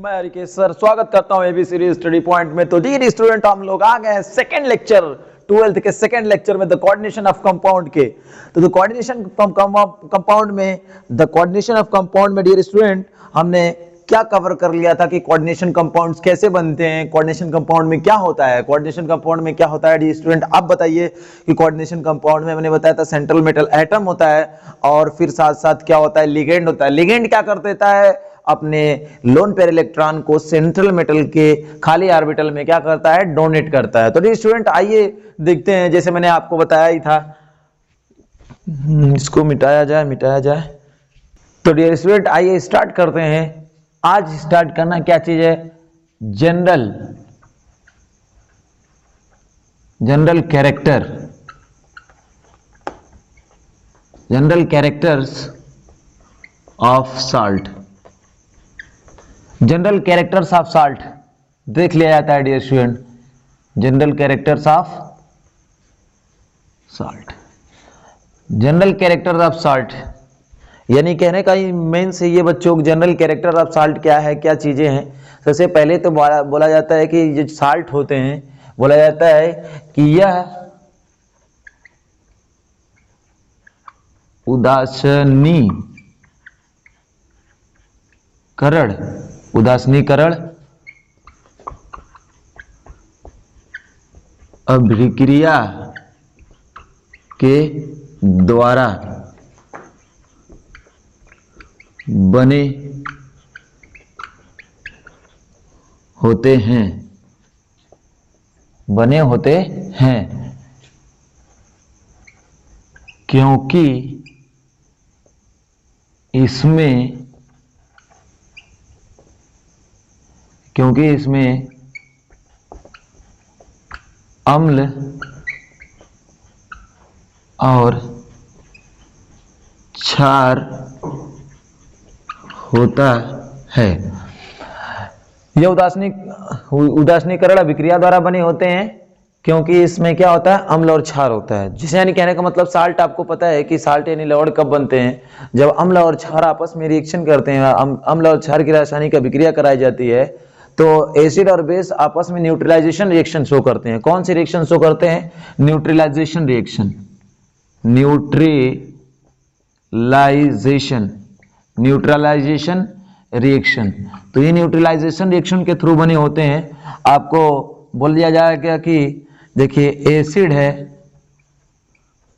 मैं हरिकेश सर स्वागत करता हूं एबीसी स्टडी पॉइंट में। तो डियर स्टूडेंट, हम लोग आ गए हैं सेकंड लेक्चर, 12th के सेकंड लेक्चर में द कोऑर्डिनेशन ऑफ कंपाउंड के। तो द कोऑर्डिनेशन ऑफ कंपाउंड में डियर स्टूडेंट हमने क्या कवर कर लिया था कि कोऑर्डिनेशन कंपाउंड्स कैसे बनते हैं, कोऑर्डिनेशन कंपाउंड में क्या होता है। कोऑर्डिनेशन कंपाउंड में क्या होता है डियर स्टूडेंट, आप बताइए कि कोऑर्डिनेशन कंपाउंड में मैंने बताया था सेंट्रल मेटल एटम होता है और फिर साथ साथ क्या होता है, लिगेंड होता है। लिगेंड क्या कर देता है, अपने लोन पेयर इलेक्ट्रॉन को सेंट्रल मेटल के खाली ऑर्बिटल में क्या करता है, डोनेट करता है। तो डियर स्टूडेंट आइए देखते हैं, जैसे मैंने आपको बताया ही था, इसको मिटाया जाए। तो डियर स्टूडेंट आइए स्टार्ट करते हैं। आज स्टार्ट करना क्या चीज है, general characters of salt. General characters of salt देख लिया जाता है dear student, general characters of salt. General characters of salt यानी कहने का ही मेन से ये बच्चों, जनरल कैरेक्टर ऑफ साल्ट क्या है, क्या चीजें हैं। सबसे पहले तो बोला जाता है कि जो साल्ट होते हैं, बोला जाता है कि यह उदासीनीकरण अभिक्रिया के द्वारा बने होते हैं क्योंकि इसमें अम्ल और क्षार होता है। यह उदासीनीकरण अभिक्रिया द्वारा बने होते हैं क्योंकि इसमें क्या होता है, अम्ल और क्षार होता है। जिसे यानी कहने का मतलब, साल्ट आपको पता है कि साल्ट यानी लवण कब बनते हैं, जब अम्ल और क्षार आपस में रिएक्शन करते हैं, अम्ल और क्षार की रासायनिक अभिक्रिया कराई जाती है तो एसिड और बेस आपस में न्यूट्रलाइजेशन रिएक्शन शो करते हैं। कौन सी रिएक्शन शो करते हैं, न्यूट्रलाइजेशन रिएक्शन। तो ये न्यूट्रलाइजेशन रिएक्शन के थ्रू बने होते हैं। आपको बोल दिया जाएगा कि देखिए एसिड है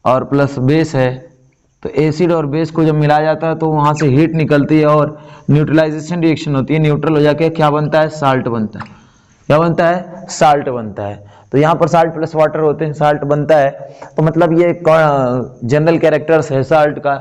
और प्लस बेस है, तो एसिड और बेस को जब मिलाया जाता है तो वहां से हीट निकलती है और न्यूट्रलाइजेशन रिएक्शन होती है। न्यूट्रल हो जाके क्या बनता है, साल्ट बनता है। क्या बनता है, साल्ट बनता है। तो यहाँ पर साल्ट प्लस वाटर होते हैं, साल्ट बनता है। तो मतलब ये जनरल कैरेक्टर्स है साल्ट का।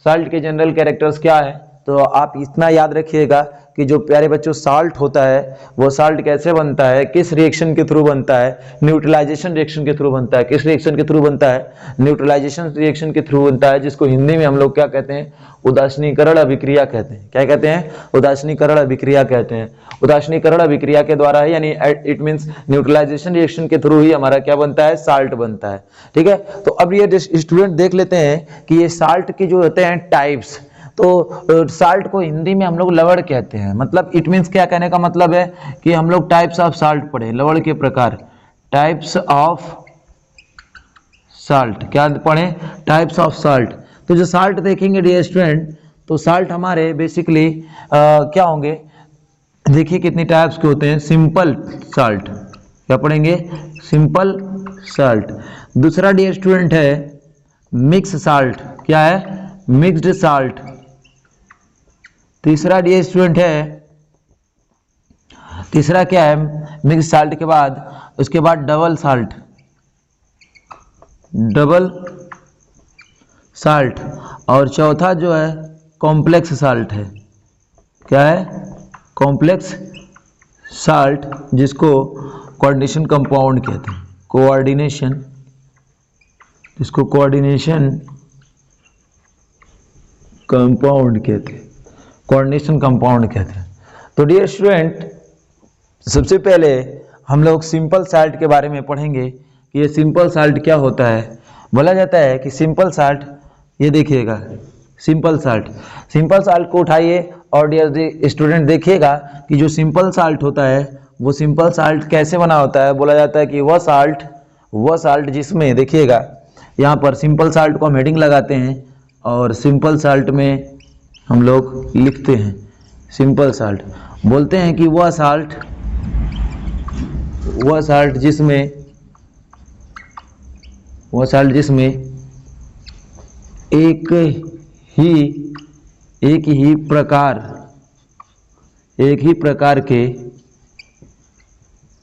साल्ट के जनरल कैरेक्टर्स क्या है, तो आप इतना याद रखिएगा कि जो प्यारे बच्चों साल्ट होता है वो साल्ट कैसे बनता है, किस रिएक्शन के थ्रू बनता है, न्यूट्रलाइजेशन रिएक्शन के थ्रू बनता है। किस रिएक्शन के थ्रू बनता है, न्यूट्रलाइजेशन रिएक्शन के थ्रू बनता है, जिसको हिंदी में हम लोग क्या कहते हैं, उदासीनीकरण अभिक्रिया कहते हैं। क्या कहते हैं, उदासीनीकरण अभिक्रिया कहते हैं। उदासीनीकरण अभिक्रिया के द्वारा है, यानी इट मींस न्यूट्रलाइजेशन रिएक्शन के थ्रू ही हमारा क्या बनता है, साल्ट बनता है। ठीक है, तो अब ये स्टूडेंट देख लेते हैं कि ये साल्ट के जो होते हैं टाइप्स। तो साल्ट को हिंदी में हम लोग लवण कहते हैं। मतलब इट मींस क्या कहने का मतलब है कि हम लोग टाइप्स ऑफ साल्ट पढ़े, लवण के प्रकार, टाइप्स ऑफ साल्ट। क्या पढ़े, टाइप्स ऑफ साल्ट। तो जो साल्ट देखेंगे डियर स्टूडेंट, तो साल्ट हमारे बेसिकली क्या होंगे, देखिए कितनी टाइप्स के होते हैं। सिंपल साल्ट, क्या पढ़ेंगे, सिंपल साल्ट। दूसरा डियर स्टूडेंट है मिक्स साल्ट। क्या है, मिक्स्ड साल्ट। तीसरा डियर स्टूडेंट है, तीसरा क्या है, मिक्स साल्ट के बाद उसके बाद डबल साल्ट। और चौथा जो है कॉम्प्लेक्स साल्ट है। क्या है, कॉम्प्लेक्स साल्ट, जिसको कोऑर्डिनेशन कंपाउंड कहते हैं। जिसको कोऑर्डिनेशन कंपाउंड कहते हैं, कोऑर्डिनेशन कंपाउंड कहते हैं। तो डियर स्टूडेंट, सबसे पहले हम लोग सिंपल साल्ट के बारे में पढ़ेंगे कि ये सिंपल साल्ट क्या होता है। बोला जाता है कि सिंपल साल्ट, ये देखिएगा सिंपल साल्ट। सिंपल साल्ट को उठाइए और डियर स्टूडेंट देखिएगा कि जो सिंपल साल्ट होता है वो सिंपल साल्ट कैसे बना होता है। बोला जाता है कि वह साल्ट जिसमें, देखिएगा यहाँ पर सिंपल साल्ट को हम हेडिंग लगाते हैं और सिंपल साल्ट में हम लोग लिखते हैं सिंपल साल्ट। बोलते हैं कि वह साल्ट जिसमें एक ही प्रकार के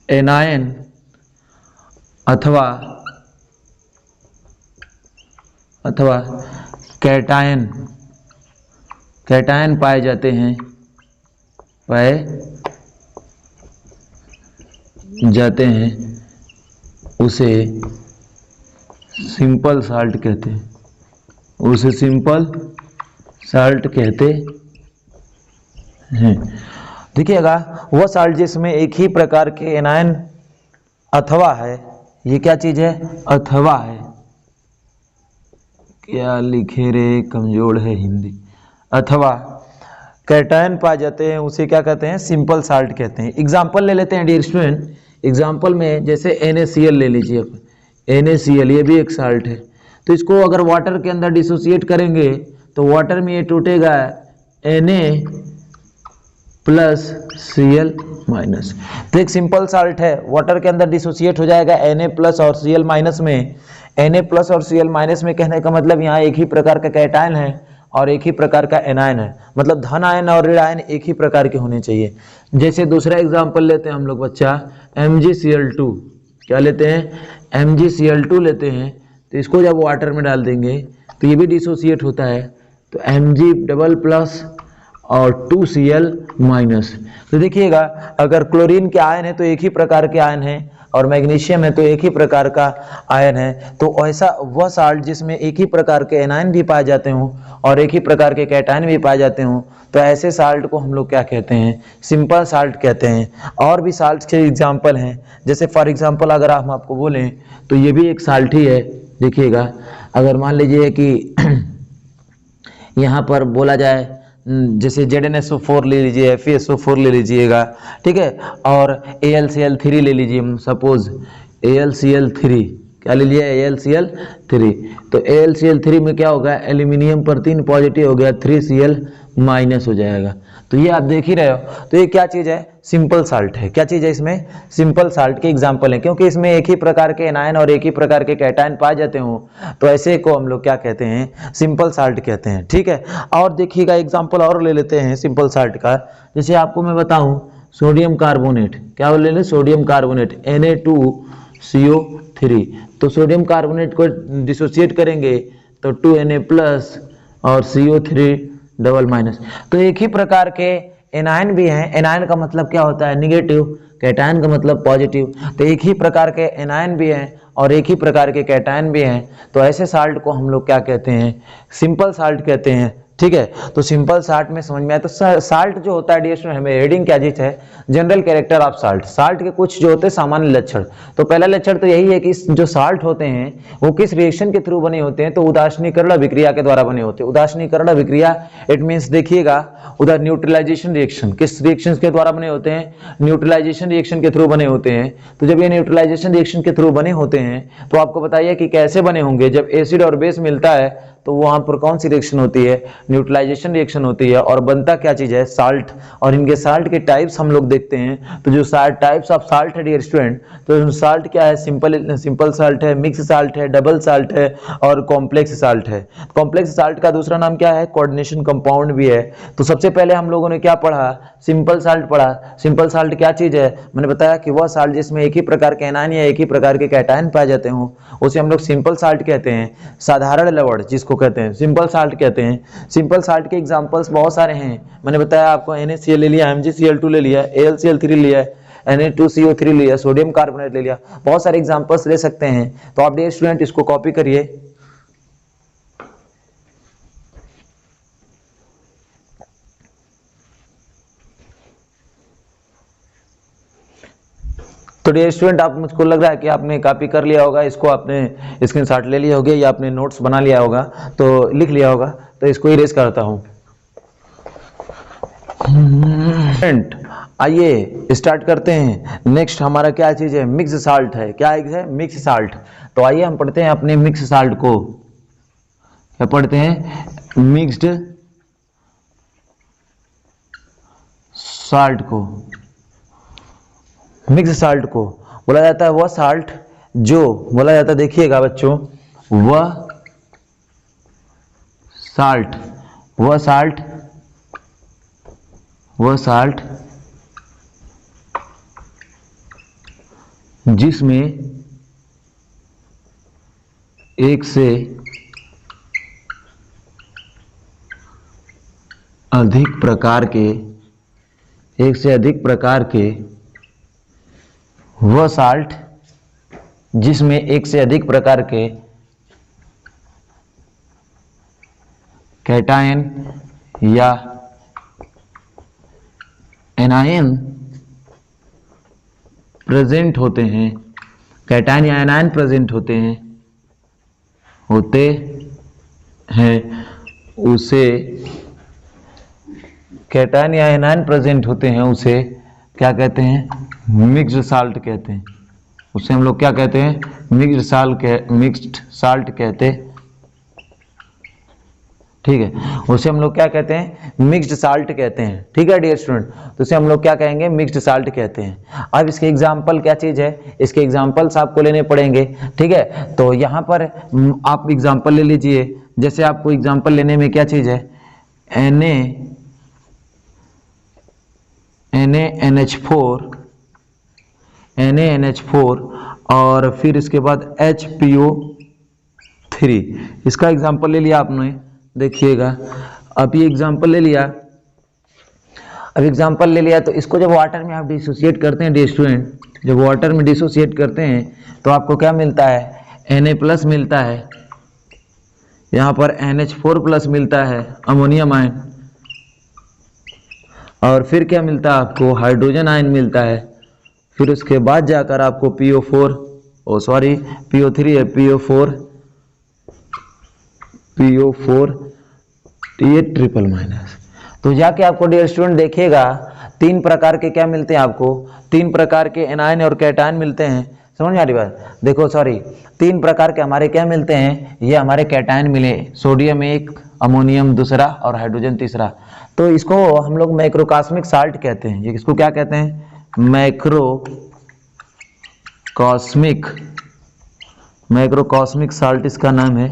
एनायन अथवा कैटायन पाए जाते हैं उसे सिंपल साल्ट कहते हैं। देखिएगा वह साल्ट जिसमें एक ही प्रकार के एनायन अथवा है, ये क्या चीज है? अथवा है। क्या लिखे रे, कमजोर है हिंदी। अथवा कैटायन पाए जाते हैं उसे क्या कहते हैं? सिंपल साल्ट कहते हैं। एग्जाम्पल ले लेते हैं डियर स्टूडेंट। एग्जाम्पल में जैसे NaCl ले लीजिए आप। NaCl ये भी एक साल्ट है, तो इसको अगर वाटर के अंदर डिसोसिएट करेंगे तो वाटर में ये टूटेगा Na+Cl-। तो एक सिंपल साल्ट है, वाटर के अंदर डिसोसिएट हो जाएगा Na+ और Cl- में। Na+ और Cl- में कहने का मतलब यहाँ एक ही प्रकार का कैटायन है और एक ही प्रकार का एनायन है, मतलब धन आयन और ऋण आयन एक ही प्रकार के होने चाहिए। जैसे दूसरा एग्जांपल लेते हैं हम लोग बच्चा, MgCl2। क्या लेते हैं? MgCl2 लेते हैं। तो इसको जब वाटर में डाल देंगे तो ये भी डिसोसिएट होता है, तो Mg++ और 2Cl-। तो देखिएगा अगर क्लोरीन के आयन है तो एक ही प्रकार के आयन है और मैग्नीशियम है तो एक ही प्रकार का आयन है। तो ऐसा वह साल्ट जिसमें एक ही प्रकार के एनायन भी पाए जाते हों और एक ही प्रकार के कैटायन भी पाए जाते हों, तो ऐसे साल्ट को हम लोग क्या कहते हैं? सिंपल साल्ट कहते हैं। और भी साल्ट के एग्जाम्पल हैं, जैसे फॉर एग्जाम्पल अगर हम आपको बोलें तो ये भी एक साल्ट ही है। देखिएगा अगर मान लीजिए कि यहाँ पर बोला जाए जैसे ZnSO4 ले लीजिए, FeSO4 ले लीजिएगा, ठीक है, और AlCl3 ले लीजिए। सपोज AlCl3, क्या ले लिया? AlCl3। तो AlCl3 में क्या होगा? एल्यूमिनियम पर 3 पॉजिटिव हो गया, 3Cl- हो जाएगा। तो ये आप देख ही रहे हो। तो ये क्या चीज है? सिंपल साल्ट है। क्या चीज है? इसमें सिंपल साल्ट के एग्जाम्पल है, क्योंकि इसमें एक ही प्रकार के एनायन और एक ही प्रकार के कैटायन पाए जाते हो, तो ऐसे को हम लोग क्या कहते हैं? सिंपल साल्ट कहते हैं। ठीक है, और देखिएगा एग्जाम्पल और ले लेते हैं सिंपल साल्ट का। जैसे आपको मैं बताऊं सोडियम कार्बोनेट, क्या ले लें? Sodium carbonate Na2CO3। तो सोडियम कार्बोनेट को डिसोसिएट करेंगे तो 2Na+ और CO3-। तो एक ही प्रकार के एनायन भी हैं। एनायन का मतलब क्या होता है? निगेटिव। कैटायन का मतलब पॉजिटिव। तो एक ही प्रकार के एनायन भी हैं और एक ही प्रकार के कैटायन भी हैं, तो ऐसे साल्ट को हम लोग क्या कहते हैं? सिंपल साल्ट कहते हैं। ठीक है, तो सिंपल साल्ट में समझ में आया। तो साल्ट जो होता है डियर स्टूडेंट, हमें हेडिंग क्या चीज है? General character of salt. Salt के कुछ जो होते हैं सामान्य लक्षण। तो पहला लक्षण तो यही है कि जो साल्ट होते हैं वो किस रिएक्शन के थ्रू बने होते हैं? तो उदासीनीकरण अभिक्रिया के द्वारा बने होते हैं। उदासीनीकरण अभिक्रिया इट मींस देखिएगा उधर न्यूट्रलाइजेशन रिएक्शन, किस रिएक्शन के द्वारा बने होते हैं? न्यूट्रलाइजेशन रिएक्शन के थ्रू बने होते हैं। तो जब ये न्यूट्रलाइजेशन रिएक्शन के थ्रू बने होते हैं तो आपको बताइए कि कैसे बने होंगे? जब एसिड और बेस मिलता है तो वहां पर कौन सी रिएक्शन होती है? न्यूट्रलाइजेशन रिएक्शन होती है, और बनता क्या चीज है? साल्ट। और इनके साल्ट के टाइप्स हम लोग देखते हैं। तो जो टाइप्स ऑफ साल्ट है डियर स्टूडेंट, तो साल्ट क्या है? सिंपल साल्ट है, मिक्स साल्ट है, डबल साल्ट है और कॉम्प्लेक्स साल्ट है। कॉम्प्लेक्स साल्ट का दूसरा नाम क्या है? कोऑर्डिनेशन कंपाउंड भी है। तो सबसे पहले हम लोगों ने क्या पढ़ा? सिंपल साल्ट पढ़ा। सिंपल साल्ट क्या चीज है? मैंने बताया कि वह साल्ट जिसमें एक ही प्रकार के एनायन या एक ही प्रकार के कैटायन पाए जाते हो उसे हम लोग सिंपल साल्ट कहते हैं। साधारण लवण जिसको कहते हैं सिंपल साल्ट कहते हैं। सिंपल साल्ट के एग्जांपल्स बहुत सारे हैं। मैंने बताया आपको NaCl ले लिया, MgCl2 ले लिया, AlCl3 लिया, Na2CO3 लिया, सोडियम कार्बोनेट ले लिया। बहुत सारे एग्जांपल्स ले सकते हैं। तो आप डियर स्टूडेंट इसको कॉपी करिए। तो डियर स्टूडेंट, आप मुझको लग रहा है कि आपने कॉपी कर लिया होगा, इसको आपने स्क्रीनशॉट ले लिया होगा या आपने नोट्स बना लिया होगा, तो लिख लिया होगा। तो इसको इरेज करता हूं। आइए स्टार्ट करते हैं। नेक्स्ट हमारा क्या चीज है? मिक्स साल्ट है। क्या है? Mix salt. तो आइए हम पढ़ते हैं अपने मिक्स साल्ट को। क्या पढ़ते हैं? मिक्स्ड साल्ट को। मिक्स साल्ट को बोला जाता है वह साल्ट जो बोला जाता है, देखिएगा बच्चों, वह साल्ट जिसमें एक से अधिक प्रकार के वह साल्ट जिसमें एक से अधिक प्रकार के कैटायन या एनायन प्रेजेंट होते हैं। कैटायन या एनायन प्रेजेंट होते हैं उसे कैटायन या एनायन प्रेजेंट होते हैं उसे क्या कहते हैं? मिक्स्ड साल्ट कहते हैं। उसे हम लोग क्या कहते हैं? मिक्स्ड साल्ट कहते हैं। ठीक है, उसे हम लोग क्या कहते हैं? मिक्स्ड साल्ट कहते हैं। ठीक है डियर स्टूडेंट, तो उसे हम लोग क्या कहेंगे? मिक्स्ड साल्ट कहते हैं। अब इसके एग्जांपल क्या चीज है? इसके एग्जांपल्स आपको लेने पड़ेंगे। ठीक है, तो यहां पर आप एग्जांपल ले लीजिए। जैसे आपको एग्जांपल लेने में क्या चीज है? NaNH4 और फिर इसके बाद HPO3। इसका एग्जांपल ले लिया आपने, देखिएगा। अब ये एग्जांपल ले लिया, तो इसको जब वाटर में आप डिसोसिएट करते हैं डियर स्टूडेंट, जब वाटर में डिसोसिएट करते हैं तो आपको क्या मिलता है? Na+ मिलता है, यहाँ पर NH4+ मिलता है, अमोनियम आयन, और फिर क्या मिलता है आपको? हाइड्रोजन आयन मिलता है। फिर उसके बाद जाकर आपको PO3 है, PO4 ये ट्रिपल माइनस। तो जाके आपको डियर स्टूडेंट देखिएगा 3 प्रकार के क्या मिलते हैं आपको? 3 प्रकार के एनायन और कैटायन मिलते हैं। समझ में आ रही बात? देखो 3 प्रकार के हमारे क्या मिलते हैं? ये हमारे कैटायन मिले, सोडियम 1, अमोनियम दूसरा और हाइड्रोजन तीसरा। तो इसको हम लोग मैक्रोकॉस्मिक साल्ट कहते हैं। ये इसको क्या कहते हैं? मैक्रोकॉस्मिक साल्ट इसका नाम है।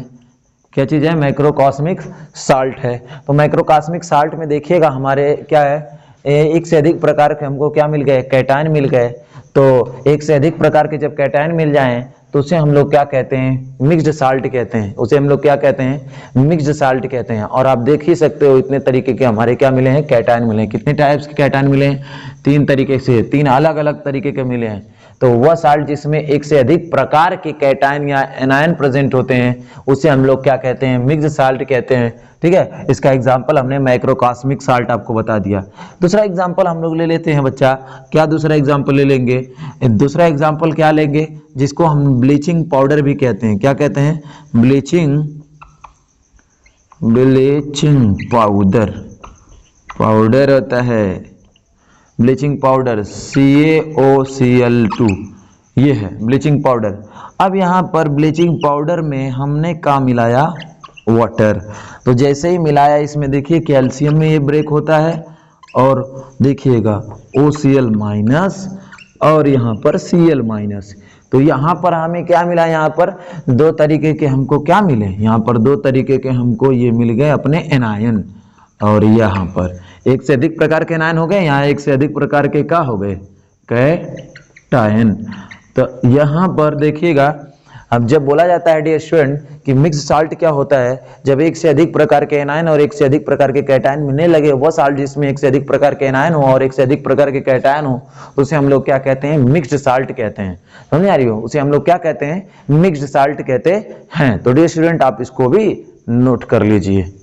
क्या चीज है? मैक्रोकॉस्मिक साल्ट है। तो मैक्रोकॉस्मिक साल्ट में देखिएगा हमारे क्या है? एक से अधिक प्रकार के हमको क्या मिल गए? कैटायन मिल गए। तो एक से अधिक प्रकार के जब कैटायन मिल जाएं तो उसे हम लोग क्या कहते हैं? मिक्स्ड साल्ट कहते हैं। उसे हम लोग क्या कहते हैं? मिक्स्ड साल्ट कहते हैं। और आप देख ही सकते हो इतने तरीके के हमारे क्या मिले हैं? कैटायन मिले हैं। कितने टाइप्स के कैटायन मिले हैं? 3 तरीके से, 3 अलग अलग तरीके के मिले हैं। तो वह साल्ट जिसमें एक से अधिक प्रकार के कैटायन या एनायन प्रेजेंट होते हैं उसे हम लोग क्या कहते हैं? मिक्स्ड साल्ट कहते हैं। ठीक है, इसका एग्जांपल हमने मैक्रोकॉस्मिक साल्ट आपको बता दिया। दूसरा एग्जांपल हम लोग ले लेते हैं बच्चा। क्या दूसरा एग्जांपल ले लेंगे? दूसरा एग्जांपल क्या लेंगे? जिसको हम ब्लीचिंग पाउडर भी कहते हैं। क्या कहते हैं? ब्लीचिंग पाउडर होता है। ब्लीचिंग पाउडर CaOCl2, ये है ब्लीचिंग पाउडर। अब यहाँ पर ब्लीचिंग पाउडर में हमने क्या मिलाया? वाटर। तो जैसे ही मिलाया इसमें देखिए कैल्शियम में ये ब्रेक होता है और देखिएगा OCl- और यहाँ पर Cl-। तो यहाँ पर हमें क्या मिला? यहाँ पर 2 तरीके के हमको क्या मिले? यहाँ पर 2 तरीके के हमको ये मिल गए अपने एनायन, और यहाँ पर एक से अधिक प्रकार के एनायन हो गए, यहाँ एक से अधिक प्रकार के क्या हो गए? कैटायन। तो यहाँ पर देखिएगा, अब जब बोला जाता है डियर स्टूडेंट कि मिक्स साल्ट क्या होता है? जब एक से अधिक प्रकार के एनायन और एक से अधिक प्रकार के कैटायन मिलने लगे, वह साल्ट जिसमें एक से अधिक प्रकार के एनायन हो और एक से अधिक प्रकार के कैटायन हो, उसे हम लोग क्या कहते हैं? मिक्स्ड साल्ट कहते हैं। समझ आ रही हो? उसे हम लोग क्या कहते हैं? मिक्स्ड साल्ट कहते हैं। तो डियर स्टूडेंट आप इसको भी नोट कर लीजिए।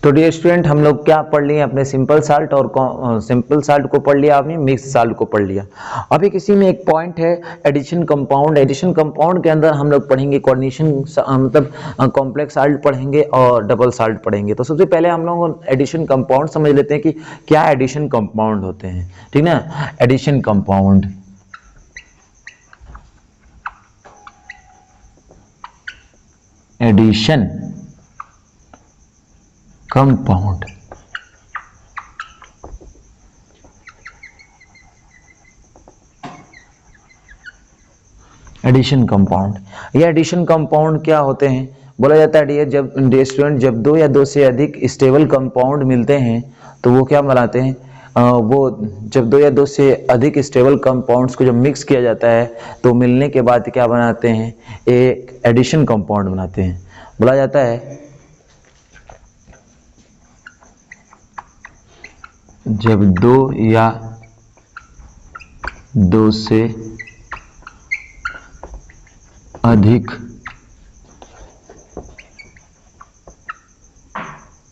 तो डियर स्टूडेंट, हम लोग क्या पढ़ लिए अपने सिंपल साल्ट और सिंपल साल्ट को पढ़ लिया, आपने मिक्स साल्ट को पढ़ लिया। अभी किसी में एक पॉइंट है एडिशन कंपाउंड। एडिशन कंपाउंड के अंदर हम लोग पढ़ेंगे कोऑर्डिनेशन, मतलब कॉम्प्लेक्स साल्ट पढ़ेंगे और डबल साल्ट पढ़ेंगे। तो सबसे पहले हम लोग एडिशन कंपाउंड समझ लेते हैं कि क्या एडिशन कंपाउंड होते हैं, ठीक ना। Addition compound, addition compound, addition compound. ये एडिशन कंपाउंड क्या होते हैं? बोला जाता है डियर, जब स्टूडेंट जब दो या दो से अधिक स्टेबल कंपाउंड मिलते हैं तो वो क्या बनाते हैं, वो जब दो या दो से अधिक स्टेबल कंपाउंड्स को जब मिक्स किया जाता है तो मिलने के बाद क्या बनाते हैं, एक एडिशन कंपाउंड बनाते हैं। बोला जाता है जब दो या दो से अधिक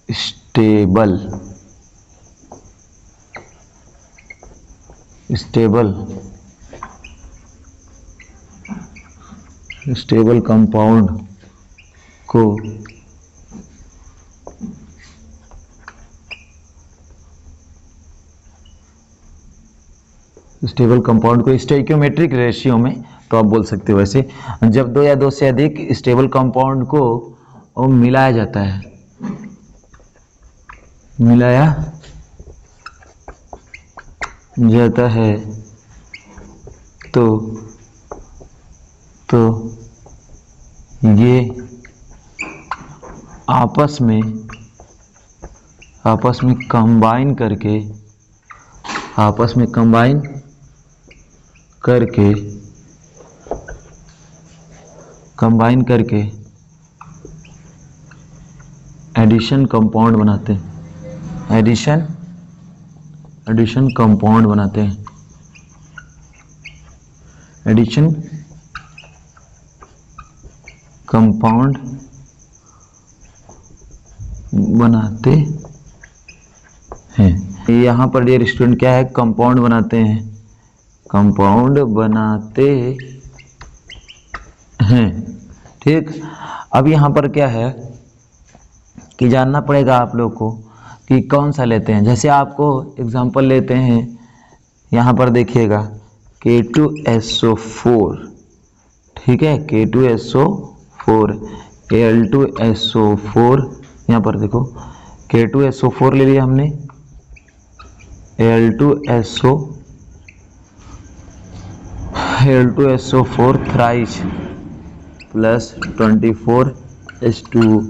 स्टेबल कंपाउंड को स्टोइकियोमेट्रिक रेशियो में, तो आप बोल सकते हो वैसे, जब दो या दो से अधिक स्टेबल कंपाउंड को मिलाया जाता है, मिलाया जाता है तो ये आपस में कंबाइन करके एडिशन कंपाउंड बनाते हैं। एडिशन कंपाउंड बनाते हैं। एडिशन कंपाउंड बनाते हैं। यहाँ पर डियर स्टूडेंट क्या है, कंपाउंड बनाते हैं, कंपाउंड बनाते हैं, ठीक। अब यहाँ पर क्या है कि जानना पड़ेगा आप लोग को कि कौन सा लेते हैं। जैसे आपको एग्जांपल लेते हैं, यहाँ पर देखिएगा K2SO4, ठीक है, K2SO4, Al2SO4, यहाँ पर देखो K2SO4 ले लिया हमने, Al2SO4 थ्राइस प्लस 24H2O।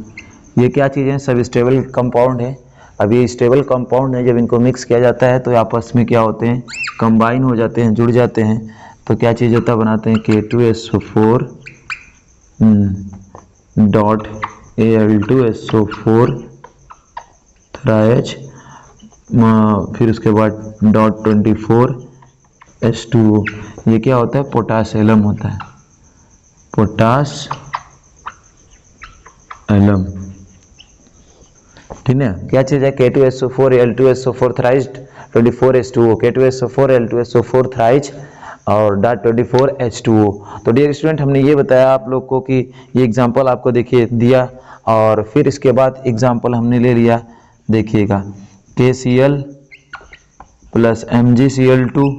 ये क्या चीज़ें, सब स्टेबल कंपाउंड है। अब ये स्टेबल कंपाउंड है, जब इनको मिक्स किया जाता है तो आपस में क्या होते हैं, कंबाइन हो जाते हैं, जुड़ जाते हैं। तो क्या चीज़ होता है, बनाते हैं K2SO4 डॉट Al2SO4 थ्राइस, फिर उसके बाद डॉट 24H2O। ये क्या होता है, पोटाश एलम होता है, पोटाश एलम, ठीक है। क्या चीज़ है, K2SO4 Al2SO4 thrice 24H2O, K2SO4 Al2SO4 thrice और डॉट 24H2O। तो डियर स्टूडेंट, हमने ये बताया आप लोग को कि ये एग्जांपल आपको देखिए दिया, और फिर इसके बाद एग्जांपल हमने ले लिया, देखिएगा KCl प्लस MgCl2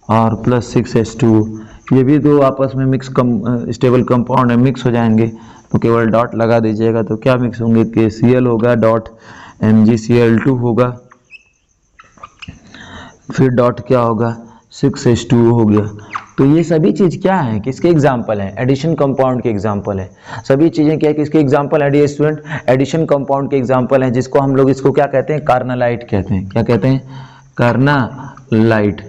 और प्लस 6H2O। ये भी दो आपस में मिक्स स्टेबल कंपाउंड है, मिक्स हो जाएंगे, तो केवल डॉट लगा दीजिएगा। तो क्या मिक्स होंगे, KCl होगा डॉट MgCl2 होगा, फिर डॉट क्या होगा, 6H2O हो गया। तो ये सभी चीज़ क्या है, किसके एग्जाम्पल है, एडिशन कंपाउंड के एग्जाम्पल है। सभी चीज़ें क्या है, किसके एग्जाम्पल है डियर स्टूडेंट, एडिशन कंपाउंड के एग्जाम्पल है, जिसको हम लोग इसको क्या कहते हैं, कार्नालाइट कहते हैं। क्या कहते हैं, कार्नालाइट।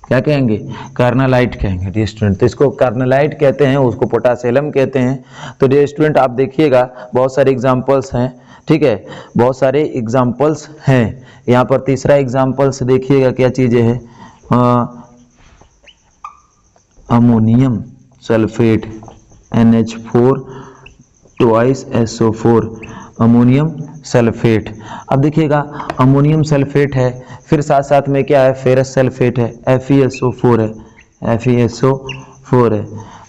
क्या कहेंगे, कार्नालाइट कहेंगे डियर स्टूडेंट। तो इसको कार्नालाइट कहते हैं, उसको पोटासेलम कहते हैं। तो डियर स्टूडेंट आप देखिएगा बहुत सारे एग्जाम्पल्स हैं, ठीक है, बहुत सारे एग्जाम्पल्स हैं। यहाँ पर तीसरा एग्जाम्पल्स देखिएगा, क्या चीज़ें हैं, ammonium sulphate NH4 2SO4, ammonium sulphate. अब देखिएगा अमोनियम सल्फेट है, फिर साथ साथ में क्या है, फेरस सल्फेट है, FeSO4 है, FeSO4 है,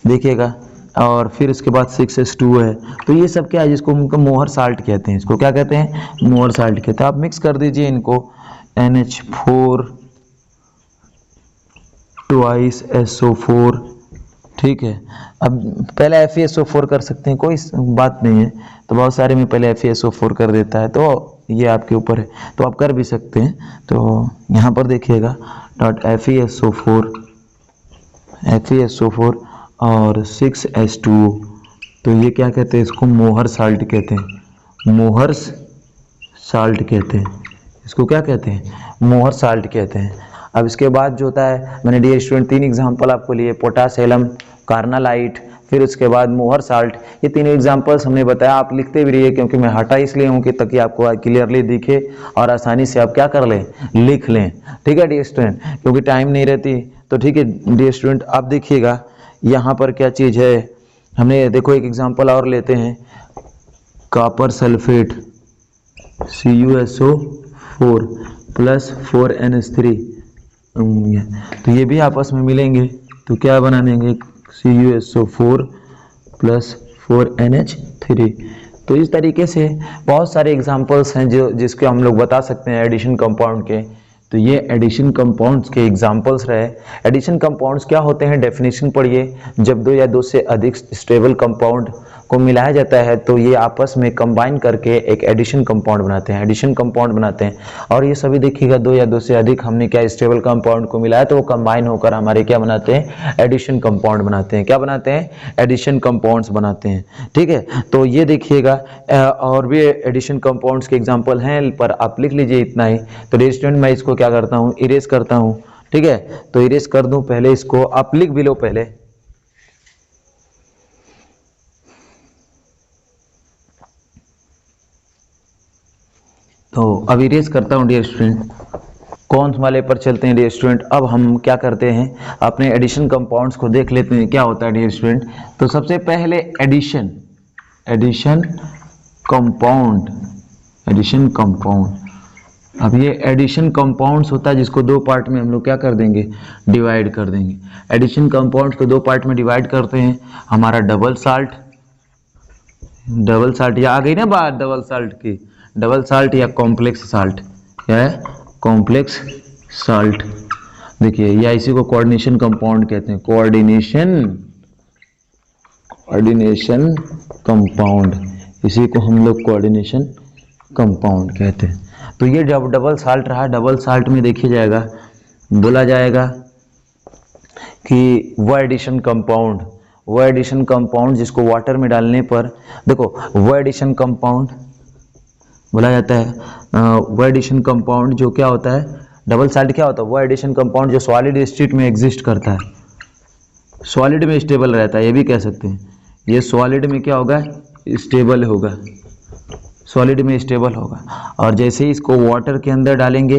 देखिएगा, और फिर उसके बाद 6H2 है। तो ये सब क्या है, जिसको उनको मोहर साल्ट कहते हैं, इसको क्या कहते हैं, मोहर साल्ट कहते हैं। आप मिक्स कर दीजिए इनको, NH4 ट्वाइस SO4, ठीक है। अब पहले FeSO4 कर सकते हैं, कोई बात नहीं है, तो बहुत सारे में पहले FeSO4 कर देता है, तो ये आपके ऊपर है, तो आप कर भी सकते हैं। तो यहाँ पर देखिएगा FeSO4 और 6H2O, तो ये क्या कहते हैं, इसको मोहर साल्ट कहते हैं, मोहर साल्ट कहते हैं, इसको क्या कहते हैं, मोहर साल्ट कहते हैं। अब इसके बाद जो होता है, मैंने डियर स्टूडेंट 3 एग्जाम्पल आपको लिए, पोटासेलम, कार्नालाइट, फिर उसके बाद मोहर साल्ट, ये तीनों एग्जाम्पल्स हमने बताया। आप लिखते भी रहिए, क्योंकि मैं हटा इसलिए हूँ कि ताकि आपको क्लियरली दिखे और आसानी से आप क्या कर लें, लिख लें, ठीक है डियर स्टूडेंट, क्योंकि टाइम नहीं रहती। तो ठीक है डियर स्टूडेंट, आप देखिएगा यहाँ पर क्या चीज़ है, हमने देखो एक एग्जाम्पल और लेते हैं, copper sulphate CuSO4 plus 4NH3, तो ये भी आपस में मिलेंगे, तो क्या बना देंगे, CuSO4 प्लस 4NH3। तो इस तरीके से बहुत सारे एग्जाम्पल्स हैं जिसके हम लोग बता सकते हैं एडिशन कंपाउंड के। तो ये एडिशन कंपाउंड्स के एग्जाम्पल्स रहे। एडिशन कंपाउंड्स क्या होते हैं, डेफिनेशन पढ़िए, जब दो या दो से अधिक स्टेबल कंपाउंड को मिलाया जाता है तो ये आपस में कंबाइन करके एक एडिशन कंपाउंड बनाते हैं, एडिशन कंपाउंड बनाते हैं। और ये सभी देखिएगा, दो या दो से अधिक हमने क्या स्टेबल कंपाउंड को मिलाया तो वो कंबाइन होकर हमारे क्या बनाते हैं, एडिशन कंपाउंड बनाते हैं। क्या बनाते हैं, एडिशन कंपाउंड्स बनाते हैं, ठीक है। तो ये देखिएगा और भी एडिशन कंपाउंड्स के एग्जाम्पल हैं, पर आप लिख लीजिए इतना ही। तो डियर स्टूडेंट, मैं इसको क्या करता हूँ, इरेज करता हूँ, ठीक है। तो इरेज कर दूं, पहले इसको आप लिख भी लो पहले। तो अब इरेज करता हूं डियर स्टूडेंट। कौन वाले पर चलते हैं डियर स्टूडेंट। अब हम क्या करते हैं, अपने एडिशन कंपाउंड्स को देख लेते हैं क्या होता है डियर स्टूडेंट। तो सबसे पहले एडिशन कंपाउंड, एडिशन कंपाउंड। अब ये एडिशन कंपाउंड्स होता है जिसको दो पार्ट में हम लोग क्या कर देंगे, डिवाइड कर देंगे। एडिशन कंपाउंड्स को दो पार्ट में डिवाइड करते हैं। हमारा डबल साल्ट, या आ गई ना बात डबल साल्ट की, डबल साल्ट या कॉम्प्लेक्स साल्ट, क्या है, कॉम्प्लेक्स साल्ट। देखिए या इसी को कोऑर्डिनेशन कंपाउंड कहते हैं, कोऑर्डिनेशन कंपाउंड, इसी को हम लोग कोऑर्डिनेशन कंपाउंड कहते हैं। तो ये जब डबल साल्ट रहा, डबल साल्ट में देखिए जाएगा, बोला जाएगा कि वो एडिशन कंपाउंड जिसको वाटर में डालने पर, देखो वो एडिशन कंपाउंड बोला जाता है, वो एडिशन कंपाउंड जो क्या होता है, डबल साल्ट क्या होता है, वो एडिशन कंपाउंड जो सॉलिड स्टेट में एग्जिस्ट करता है, सॉलिड में स्टेबल रहता है, ये भी कह सकते हैं। ये सॉलिड में क्या होगा, स्टेबल होगा, सॉलिड में स्टेबल होगा। और जैसे ही इसको वाटर के अंदर डालेंगे,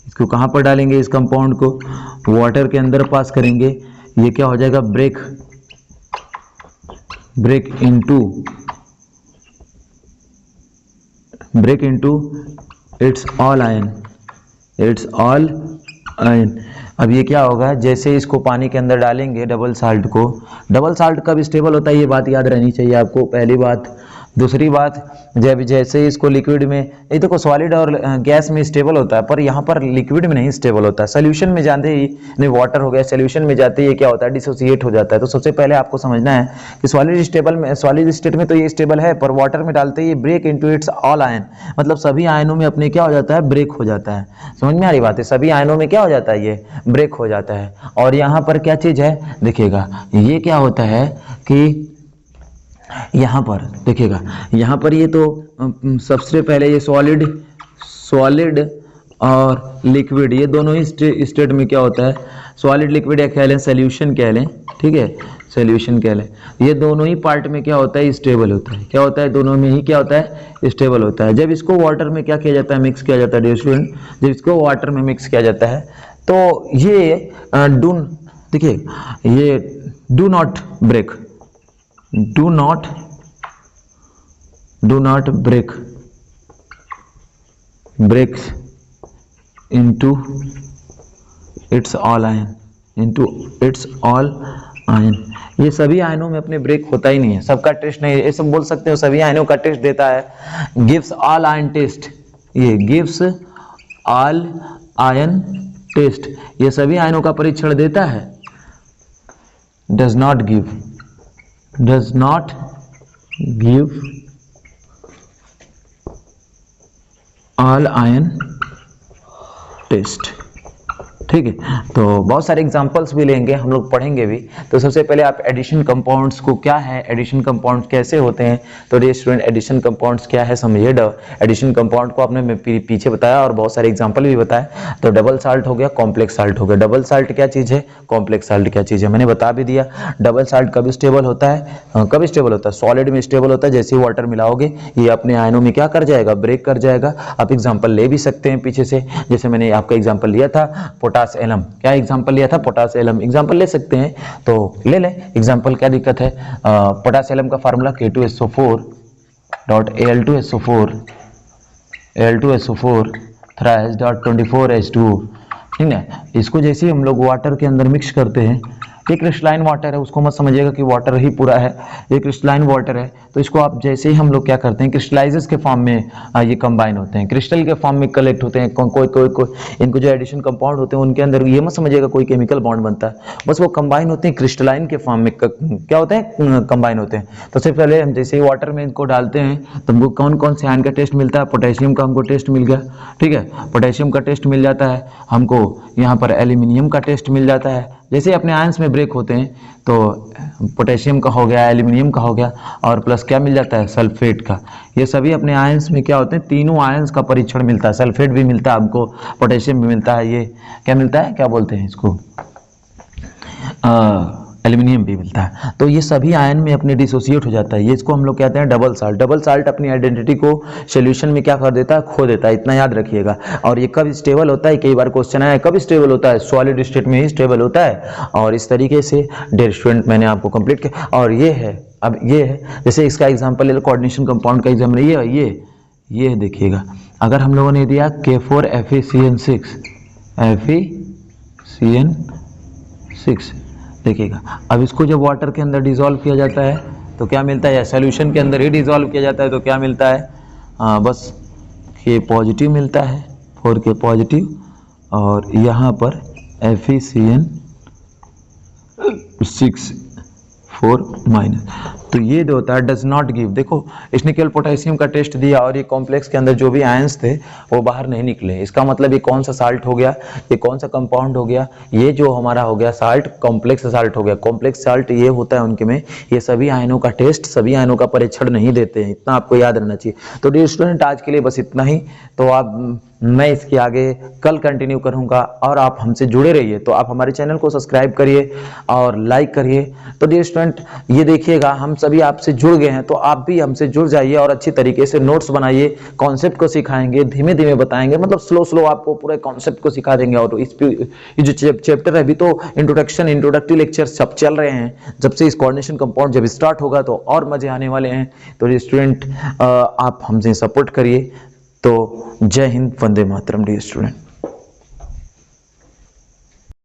इसको कहाँ पर डालेंगे, इस कंपाउंड को वाटर के अंदर पास करेंगे, ये क्या हो जाएगा, break into its all ion. अब ये क्या होगा, जैसे इसको पानी के अंदर डालेंगे डबल साल्ट को, डबल साल्ट कब स्टेबल होता है ये बात याद रहनी चाहिए आपको, पहली बात। दूसरी बात, जब जैसे इसको लिक्विड में, ये देखो सॉलिड और गैस में स्टेबल होता है, पर यहाँ पर लिक्विड में नहीं स्टेबल होता है। सोल्यूशन में जाते ही, नहीं वाटर हो गया, सोल्यूशन में जाते ही ये क्या होता है, डिसोसिएट हो जाता है। तो सबसे पहले आपको समझना है कि सॉलिड स्टेट में तो ये स्टेबल है, पर वाटर में डालते ही break into its all ion, मतलब सभी आयनों में अपने क्या हो जाता है, ब्रेक हो जाता है। समझ में आ रही बात है, सभी आयनों में क्या हो जाता है, ये ब्रेक हो जाता है। और यहाँ पर क्या चीज है, देखिएगा ये क्या होता है कि यहाँ पर देखिएगा, यहाँ पर ये तो सबसे पहले ये सॉलिड और लिक्विड, ये दोनों ही स्टेट में क्या होता है, सॉलिड लिक्विड या कह लें सोल्यूशन कह लें, ठीक है, सोल्यूशन कह लें, ये दोनों ही पार्ट में क्या होता है, स्टेबल होता है। क्या होता है, दोनों में ही क्या होता है, स्टेबल होता है। जब इसको वाटर में क्या किया जाता है, मिक्स किया जाता है डियर स्टूडेंट, जब इसको वाटर में मिक्स किया जाता है तो ये देखिए ये do not do not breaks into its all ion। ये सभी आयनों में अपने ब्रेक होता ही नहीं है, सबका टेस्ट नहीं है, ये सब बोल सकते हो सभी आयनों का टेस्ट देता है। गिव्स ऑल आयन टेस्ट, ये गिव्स ऑल आयन टेस्ट, ये सभी आयनों का परीक्षण देता है। Does not give all ion test. ठीक है, तो बहुत सारे एग्जांपल्स भी लेंगे, हम लोग पढ़ेंगे भी। तो सबसे पहले आप एडिशन कंपाउंड्स को क्या है, एडिशन कंपाउंड्स कैसे होते हैं, तो डियर स्टूडेंट एडिशन कंपाउंड्स क्या है समझिए। एडिशन कंपाउंड को आपने पीछे बताया और बहुत सारे एग्जांपल भी बताया। तो डबल साल्ट हो गया, कॉम्प्लेक्स साल्ट हो गया। डबल साल्ट क्या चीज़ है, कॉम्प्लेक्स साल्ट क्या चीज़ है, मैंने बता भी दिया। डबल साल्ट कब स्टेबल होता है, कब स्टेबल होता है, सॉलिड में स्टेबल होता है। जैसे ही वाटर मिलाओगे ये अपने आयनों में क्या कर जाएगा, ब्रेक कर जाएगा। आप एग्जाम्पल ले भी सकते हैं पीछे से, जैसे मैंने आपका एग्जाम्पल लिया था पोटास एलम, क्या एग्जाम्पल लिया था, पोटास एलम, एग्जाम्पल ले सकते हैं तो ले लें एग्जाम्पल, क्या दिक्कत है। पोटास एलम का फार्मूला K2SO4 thrice.24H2O, ठीक है। इसको जैसे ही हम लोग वाटर के अंदर मिक्स करते हैं, ये क्रिस्टलाइन वाटर है, उसको मत समझिएगा कि वाटर ही पूरा है, ये क्रिस्टलाइन वाटर है। तो इसको आप जैसे ही हम लोग क्या करते हैं, क्रिस्टलाइजेस के फॉर्म में ये कंबाइन होते हैं, क्रिस्टल के फॉर्म में कलेक्ट होते हैं। कोई इनको जो एडिशन कंपाउंड होते हैं उनके अंदर ये मत समझिएगा कोई केमिकल बॉन्ड बनता है, बस वो कंबाइन होते हैं क्रिस्टलाइन के फॉर्म में, क्या होते हैं, कंबाइन होते हैं। तो सबसे पहले हम जैसे ही वाटर में इनको डालते हैं तो हमको कौन कौन से आयन का टेस्ट मिलता है, पोटेशियम का हमको टेस्ट मिल गया, ठीक है, पोटेशियम का टेस्ट मिल जाता है हमको, यहाँ पर एल्यूमिनियम का टेस्ट मिल जाता है। जैसे अपने आयंस में ब्रेक होते हैं तो पोटेशियम का हो गया, एल्यूमिनियम का हो गया, और प्लस क्या मिल जाता है, सल्फेट का। ये सभी अपने आयंस में क्या होते हैं, तीनों आयंस का परीक्षण मिलता है। सल्फेट भी मिलता है हमको, पोटेशियम भी मिलता है, ये क्या मिलता है, क्या बोलते हैं इसको, एल्यूमिनियम भी मिलता है। तो ये सभी आयन में अपने डिसोसिएट हो जाता है, ये इसको हम लोग कहते हैं डबल साल्ट। डबल साल्ट अपनी आइडेंटिटी को सॉल्यूशन में क्या कर देता है, खो देता है, इतना याद रखिएगा। और ये कब स्टेबल होता है, कई बार क्वेश्चन आया कब स्टेबल होता है, सॉलिड स्टेट में ही स्टेबल होता है। और इस तरीके से डियर स्टूडेंट मैंने आपको कंप्लीट किया। और ये है, अब ये है, जैसे इसका एग्जाम्पल ले लो, कोऑर्डिनेशन कंपाउंड का एग्जाम्पल, ये देखिएगा, अगर हम लोगों ने दिया K4FeCN6 देखिएगा। अब इसको जब वाटर के अंदर डिसॉल्व किया जाता है तो क्या मिलता है, या सॉल्यूशन के अंदर ही डिसॉल्व किया जाता है तो क्या मिलता है, बस K पॉजिटिव मिलता है, 4K पॉजिटिव, और यहाँ पर FeCN6 4 माइनस। तो ये जो होता है डज नॉट गिव, देखो इसने केवल पोटेशियम का टेस्ट दिया और ये कॉम्प्लेक्स के अंदर जो भी आयंस थे वो बाहर नहीं निकले। इसका मतलब ये कौन सा साल्ट हो गया, ये कौन सा कंपाउंड हो गया, ये जो हमारा हो गया साल्ट, कॉम्प्लेक्स साल्ट हो गया। कॉम्प्लेक्स साल्ट ये होता है उनके में, ये सभी आयनों का टेस्ट, सभी आयनों का परीक्षण नहीं देते हैं, इतना आपको याद रहना चाहिए। तो डियर स्टूडेंट आज के लिए बस इतना ही। तो आप, मैं इसके आगे कल कंटिन्यू करूंगा और आप हमसे जुड़े रहिए। तो आप हमारे चैनल को सब्सक्राइब करिए और लाइक करिए। तो डियर स्टूडेंट ये देखिएगा, हम सभी आपसे जुड़ गए हैं तो आप भी हमसे जुड़ जाइए और अच्छी तरीके से नोट्स बनाइए, कॉन्सेप्ट को सिखाएंगे, धीमे धीमे बताएंगे, मतलब स्लो आपको पूरे कॉन्सेप्ट को सिखा देंगे। और इस ये जो चैप्टर है, अभी तो इंट्रोडक्टरी लेक्चर सब चल रहे हैं, जब से इस कोऑर्डिनेशन कंपाउंड जब स्टार्ट होगा तो और मजे आने वाले हैं। तो डियर स्टूडेंट आप हमसे सपोर्ट करिए। तो जय हिंद, वंदे मातरम डियर स्टूडेंट।